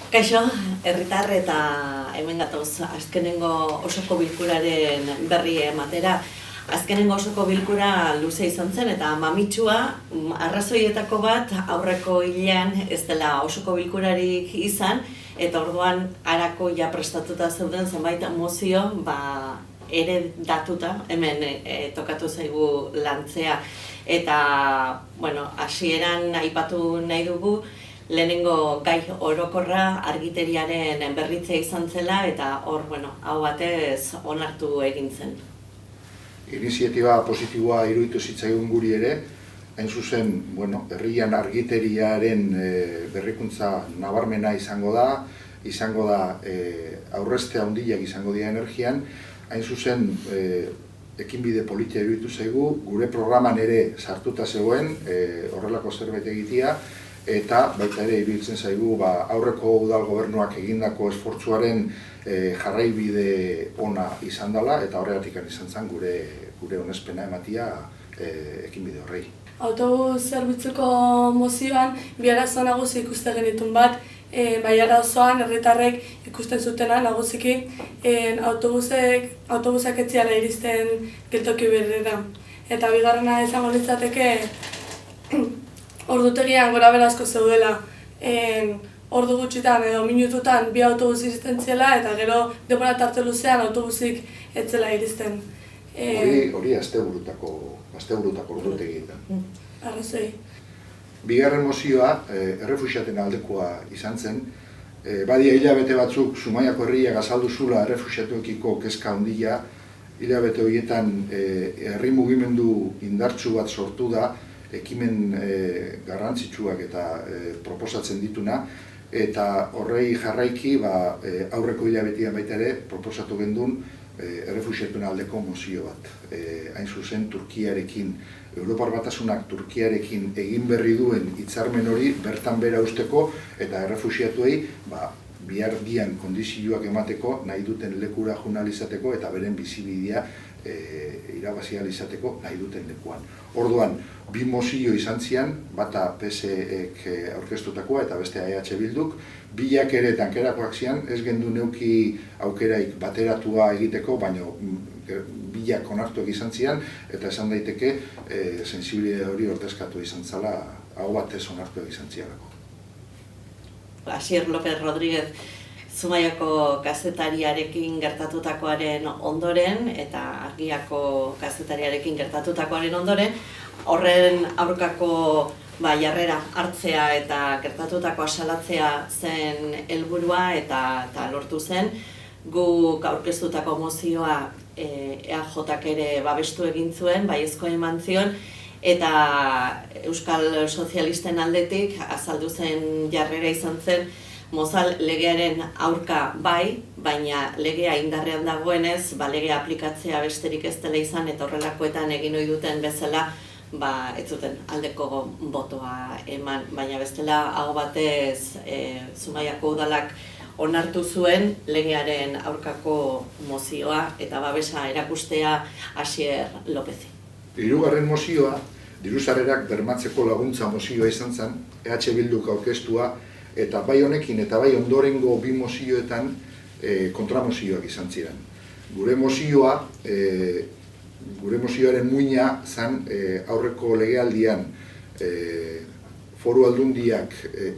Kaixo, herritar eta hemen gatoz azkenengo osoko bilkuraren berri ematera. Azkenengo osoko bilkura luze izan zen eta mamitsua arrazoietako bat aurreko hilean ez dela osoko bilkurarik izan eta orduan harako ja prestatuta zeuden zenbait mozio ere datuta hemen tokatu zaigu lantzea eta hasieran aipatu nahi dugu lehenengo gai orokorra argiteriaren berritzea izan zela eta hor, hau batez onartu egin zen. Iniziatiba positiboa iruditu zitzaigun guri ere, hain zuzen, herrian argiteriaren berrikuntza nabarmena izango da aurrezte handiak izango dira energian, hain zuzen ekinbide politia iruditu zaigu, gure programan ere sartuta zegoen horrelako zerbait egitea, eta baita ere iruditzen zaigu aurreko udal gobernuak egindako esfortzuaren jarraibide ona izan dela eta horregatik izan zen gure onespena ematia ekinbide horrei. Autobus zerbitzuko mozioan bi arazo nagusi ikusten genituen bat, bai arazoan herritarrek ikusten zutena nagusiki autobusak ez ziala iristen geltoki berrira. Eta bigarrena izango litzateke ordutegian gorabehera asko zeudela, ordu gutxitan edo minututan bi autobus iristen zela eta gero denbora tarte luzean autobusik ez zela iristen. Hori asteburutako ordutegietan. Arrazoi. Bigarren mozioa errefuxiaten aldekoa izan zen. Badia hilabete batzuk Zumaiako herriak azaldu zula errefuxiatuekiko kezka handia, hilabete horietan herri mugimendu indartsu bat sortu da, ekimen garrantzitsuak eta proposatzen dituna, eta horrei jarraiki aurreko hilabetean baita ere proposatu gendun errefuxiatuen aldeko mozio bat. Hain zuzen Turkiarekin, Europar Batasunak Turkiarekin egin berri duen hitzarmen hori bertan bera usteko eta errefuxiatuei bihar bian kondizioak emateko nahi duten lekura joan ahal izateko eta beren bizibidea irabazi ahal izateko nahi duten lekuan. Orduan, bi mozio izan zian, bata PSEk aurkeztutakoa eta beste EH Bilduk, biak ere tankerakoak zian, ez gendu neuki aukeraik bateratua egiteko, baina bilak onartuak izan zian, eta esan daiteke sensibilidade hori ordezkatu izan zala, hau batez onartuak izan zialako. Asier López Rodríguez Zumaiako kazetariarekin gertatutakoaren ondoren eta Argiako kazetariarekin gertatutakoaren ondoren horren aurkako jarrera hartzea eta gertatutakoa salatzea zen helburua eta lortu zen. Guk aurkeztutako mozioa EAJak ere babestu egin zuen, baiezko eman zion, eta Euskal Sozialisten aldetik azaldu zen jarrera izan zen Mozal legearen aurka baina legea indarrean dagoenez, legea aplikatzea besterik ez dela izan eta horrelakoetan egin ohi duten bezala ez zuten aldeko botoa eman, baina bestela hau batez Zumaiako udalak onartu zuen legearen aurkako mozioa eta babesa erakustea Asier Lópezi. Hirugarren mozioa, diru-sarrerak bermatzeko laguntza mozioa izan zen, EH Bilduk aurkeztua, eta bai honekin eta bai ondorengo bi mozioetan kontramozioak izan ziren. Gure mozioaren muina zen aurreko legealdian Foru Aldundiak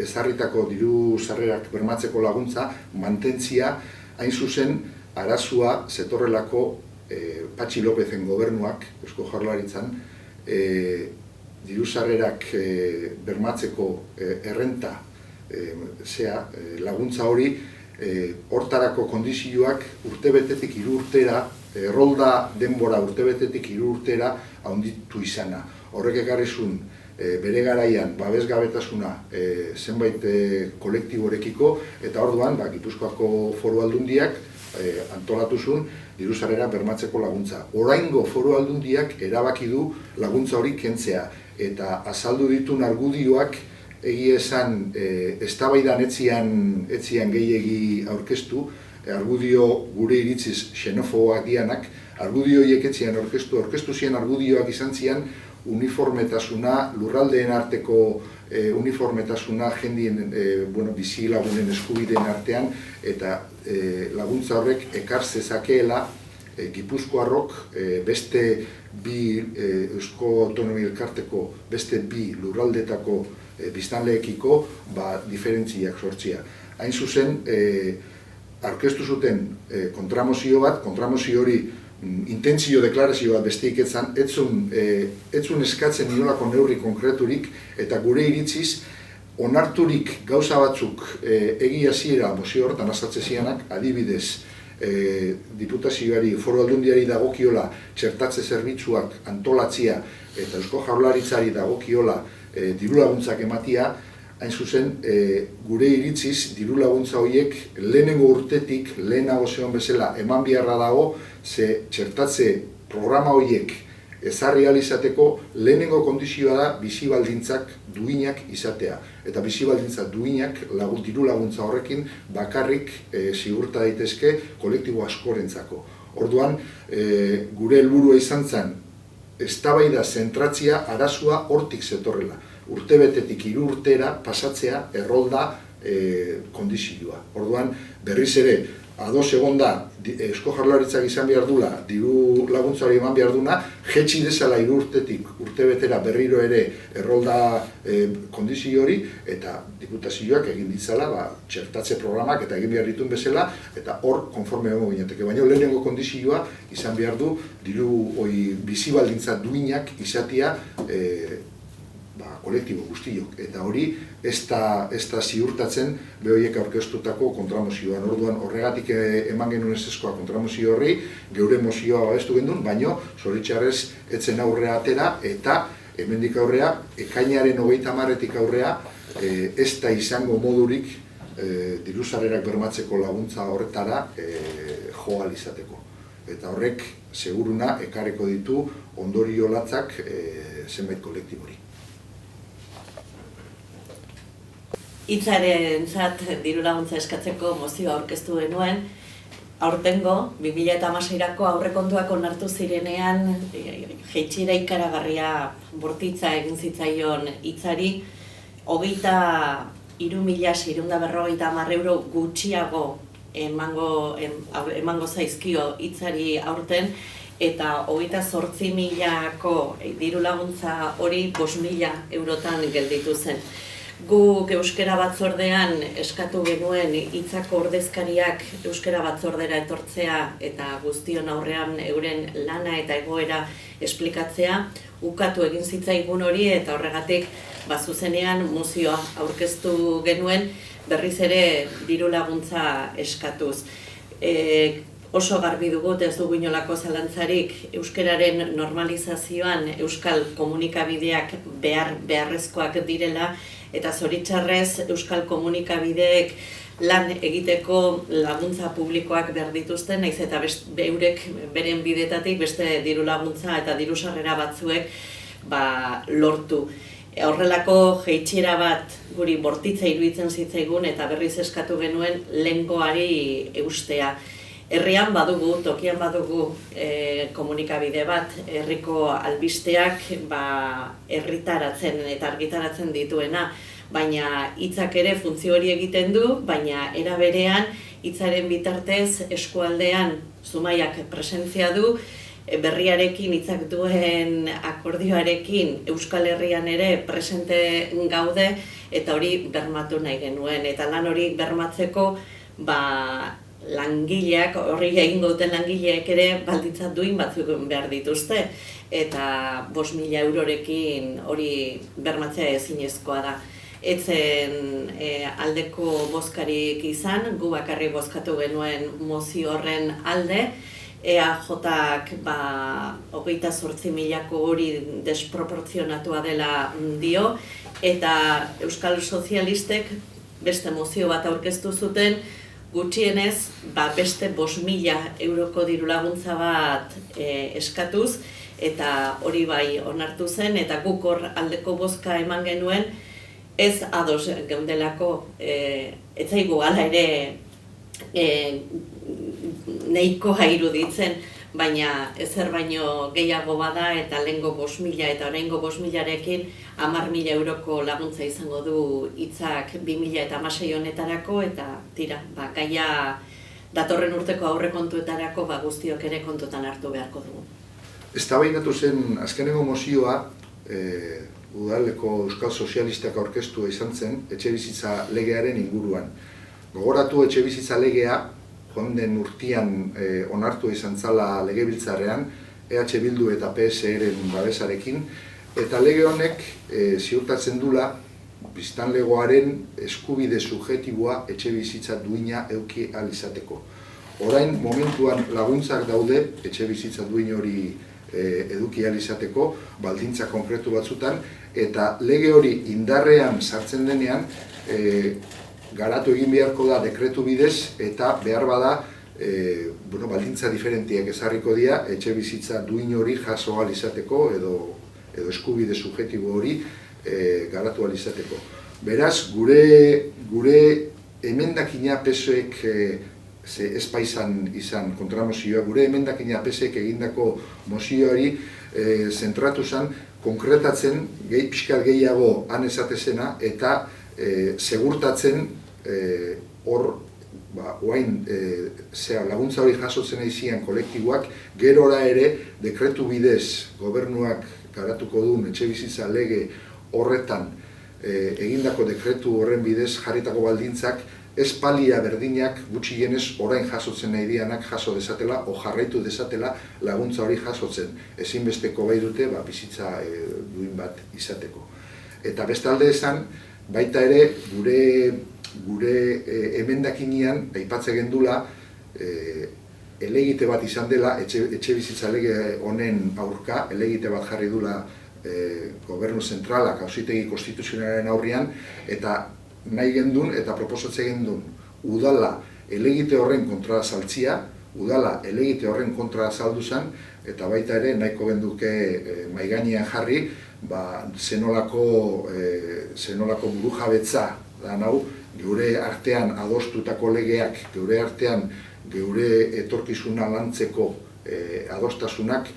ezarritako diru-sarrerak bermatzeko laguntza mantentzia, hain zuzen arazoa zetorrelako Patxi Lopezen gobernuak, Eusko Jaurlaritzan, diru-sarrerak bermatzeko errenta laguntza hori hortarako kondizioak urtebetetik 3 urtera, errolda denbora urtebetetik 3 urtera handitu izana. Horrek ekarrizun bere garaian babesgabetasuna zenbait kolektiborekiko eta orduan Gipuzkoako Foru Aldundiak antolatu zuen diru-sarrerak bermatzeko laguntza. Oraingo Foru Aldundiak erabaki du laguntza hori kentzea eta azaldu ditun argudioak egia esan eztabaidan etzian gehiegi aurkeztu, argudio gure iritziz xenofoboak dianak, argudio horiek etzian aurkeztu zien argudioak izan zian uniformetasuna, lurraldeen arteko uniformetasuna, jendien bizilagunen eskubideen artean, eta laguntza horrek ekar zezakeela Gipuzkoarrok beste bi Eusko Autonomia Elkarteko beste bi lurraldetako biztanleekiko diferentziak sortzea. Hain zuzen, aurkeztu zuten kontramozio bat, kontramozio hori intentzio deklarazio bat besteik etzun eskatzen inolako neurri konkreturik, eta gure iritziz, onarturik gauza batzuk egia ziera mozio horretan azaltze zianak, adibidez, diputazioari, foru aldundiari dagokiola txertatze zerbitzuak antolatzia eta Eusko Jaurlaritzari dagokiola diru-laguntzak ematia, hain zuzen, gure iritziz, diru-laguntza horiek lehenengo urtetik, lehenago zeon bezala, eman beharra dago, ze txertatze programa horiek ezarri ahal izateko lehenengo kondizioa da bizi-baldintzak duinak izatea. Eta bizi-baldintzak duinak diru-laguntza horrekin bakarrik zigurta daitezke kolektibo askorentzako. Orduan, gure helburua izan zen, eztabaida zentratzia arazoa hortik zetorrela. Urtebetetik 3 urtera pasatzea errolda kondizioa. Orduan, berriz ere, ados egonda Eusko Jaurlaritzak izan behar dula, diru laguntzari eman behar duna, jetxi dezala 3 urtetik urtebetera berriro ere errolda kondizio hori, eta diputazioak egin ditzala txertatze programak eta egin behar dituen bezala, eta hor konforme egongo ginateke. Baina lehenengo kondizioa izan behar du, diru bizi-baldintza duinak izatea kolektibo guztiok, eta hori ez da ziurtatzen behoiek aurkeztutako kontramozioan. Orduan horregatik eman genuen ezezkoa kontramozio horri, geure mozioa babestu gendun, baino zoritxarrez etzen aurrea atera, eta hemendik aurrea, ekainaren 30-etik aurrea, ez da izango modurik diru-sarrerak bermatzeko laguntza horretara jo ahal izateko. Eta horrek, seguruna, ekarriko ditu ondorio latzak zenbait kolektibori. Hitzarentzat diru-laguntza eskatzeko mozioa aurkeztu genuen, aurtengo 2016ko aurrekontuak onartu zirenean jaitsiera ikaragarria bortitza egin zitzaion hitzari 23.650 euro gutxiago emango zaizkio hitzari aurten, eta 28.000ko diru-laguntza hori 5.000 eurotan gelditu zen. Guk Euskara Batzordean eskatu genuen hitzako ordezkariak Euskara Batzordera etortzea eta guztion aurrean euren lana eta egoera esplikatzea, ukatu egin zitzaigun hori, eta horregatik zuzenean mozioa aurkeztu genuen berriz ere diru-laguntza eskatuz. Oso garbi dugu, ez dugu inolako zalantzarik, euskararen normalizazioan euskal komunikabideak beharrezkoak direla, eta zoritxarrez euskal komunikabideek lan egiteko laguntza publikoak behar dituzten, naiz eta beurek beren bidetatik beste diru-laguntza eta diru-sarrera batzuek lortu. Horrelako jaitsiera bat guri bortitza iruditzen zitzaigun, eta berriz eskatu genuen lehengoari eustea. Herrian badugu, tokian badugu komunikabide bat, herriko albisteak herritaratzen eta argitaratzen dituena, baina hitzak ere funtzio hori egiten du, baina era berean hitzaren bitartez eskualdean Zumaiak presentzia du, berriarekin hitzak duen akordioarekin Euskal Herrian ere presente gaude, eta hori bermatu nahi genuen, eta lan hori bermatzeko langileak, horri egingo duten langileek ere baldintza duin batzuk behar dituzte, eta 5.000 eurorekin hori bermatzea ezinezkoa da. Etzen aldeko bozkarik izan, gu bakarrik bozkatu genuen mozio horren alde, EAJak 28.000ko hori desproportzionatua dela dio, eta Euskal Sozialistek beste mozio bat aurkeztu zuten, gutxienez beste 5.000 euroko diru-laguntza bat eskatuz, eta hori onartu zen, eta guk hor aldeko bozka eman genuen, ez ados geundelako, etzaigu hala ere nahiko iruditzen baina ezer baino gehiago bada eta lehengo 5.000 eta oraingo 5.000-arekin 10.000 euroko laguntza izango du hitzak 2016 honetarako eta tira, gaia datorren urteko aurrekontuetarako guztiok ere kontutan hartu beharko dugu. Eztabaidatu zen azkenengo mozioa, udaleko Euskal Sozialistak aurkeztua izan zen etxebizitza legearen inguruan. Gogoratu etxebizitza legea joan den urtean onartu izan zala legebiltzarrean, EH Bildu eta PSR-en babesarekin, eta lege honek ziurtatzen dula biztanlegoaren eskubide subjektiboa etxebizitza duina eduki ahal izateko. Orain momentuan laguntzak daude etxebizitza duin hori eduki ahal izateko, baldintza konkretu batzutan, eta lege hori indarrean sartzen denean garatu egin beharko da dekretu bidez eta behar bada baldintza diferentiak ezarriko dira etxebizitza duin hori jaso ahal izateko edo eskubide subjektibo hori garatu ahal izateko. Beraz, gure emendakina PSOek ez paizan izan kontramozioa, gure emendakina PSOek egindako mozioari zentratu zen, konkretatzen pixkat gehiago han esatezena eta segurtatzen laguntza hori jasotzen aizian kolektiboak gerora ere dekretu bidez gobernuak garatuko duen etxebizitza lege horretan egindako dekretu horren bidez jarritako baldintzak ez palia berdinak gutxienez orain jasotzen nahi dianak jaso dezatela o jarraitu dezatela laguntza hori jasotzen. Ezinbesteko bai dute bizitza duin bat izateko. Eta bestalde esan, baita ere gure emendakinean aipatzen gendula helegite bat izan dela etxebizitza lege honen aurka, helegite bat jarri dula gobernu zentralak auzitegi konstituzionalaren aurrean eta nahi gendun eta proposatzen gendun udala helegite horren kontra saltzia, udala helegite horren kontra saldu zen eta baita ere nahiko genduke maigainean jarri zenolako burujabetza da hau, geure artean adostutako legeak, geure artean geure etorkizuna lantzeko adostasunak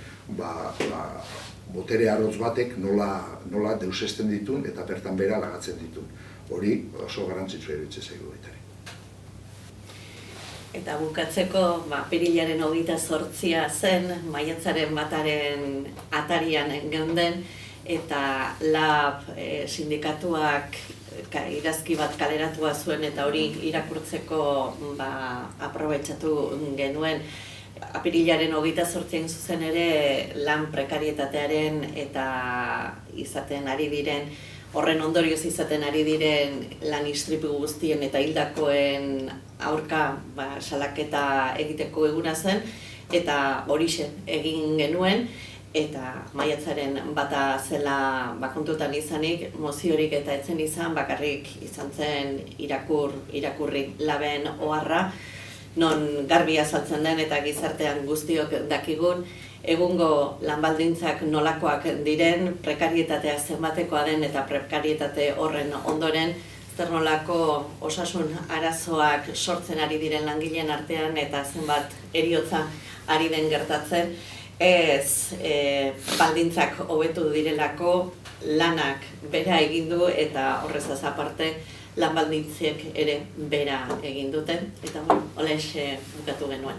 botere arrotz batek nola deusesten ditun eta bertan bera lagatzen ditun. Hori oso garrantzitsua iruditzen zaigu baita ere. Eta bukatzeko, apirilaren 28 zen, maiatzaren 1 atarian geunden, eta LAB sindikatuak idazki bat kaleratua zuen eta hori irakurtzeko aprobetxatu genuen. Apirilaren 28 zuzen ere lan prekarietatearen eta izaten ari diren, horren ondorioz izaten ari diren lan istripu guztien eta hildakoen aurka salaketa egiteko eguna zen eta horixe egin genuen eta maiatzaren 1 zela kontutan izanik moziorik eta etzen izan bakarrik izan zen irakurri laben oharra non garbi azaltzen den eta gizartean guztiok dakigun egungo lanbaldintzak nolakoak diren, prekarietatea zenbatekoa den eta prekarietate horren ondoren zer nolako osasun arazoak sortzen ari diren langileen artean eta zenbat heriotza ari den gertatzen, ez baldintzak hobetu direlako lanak bera egin du eta horrezaz aparte lan baldintzek ere bera egin duten eta hola bukatu genuen.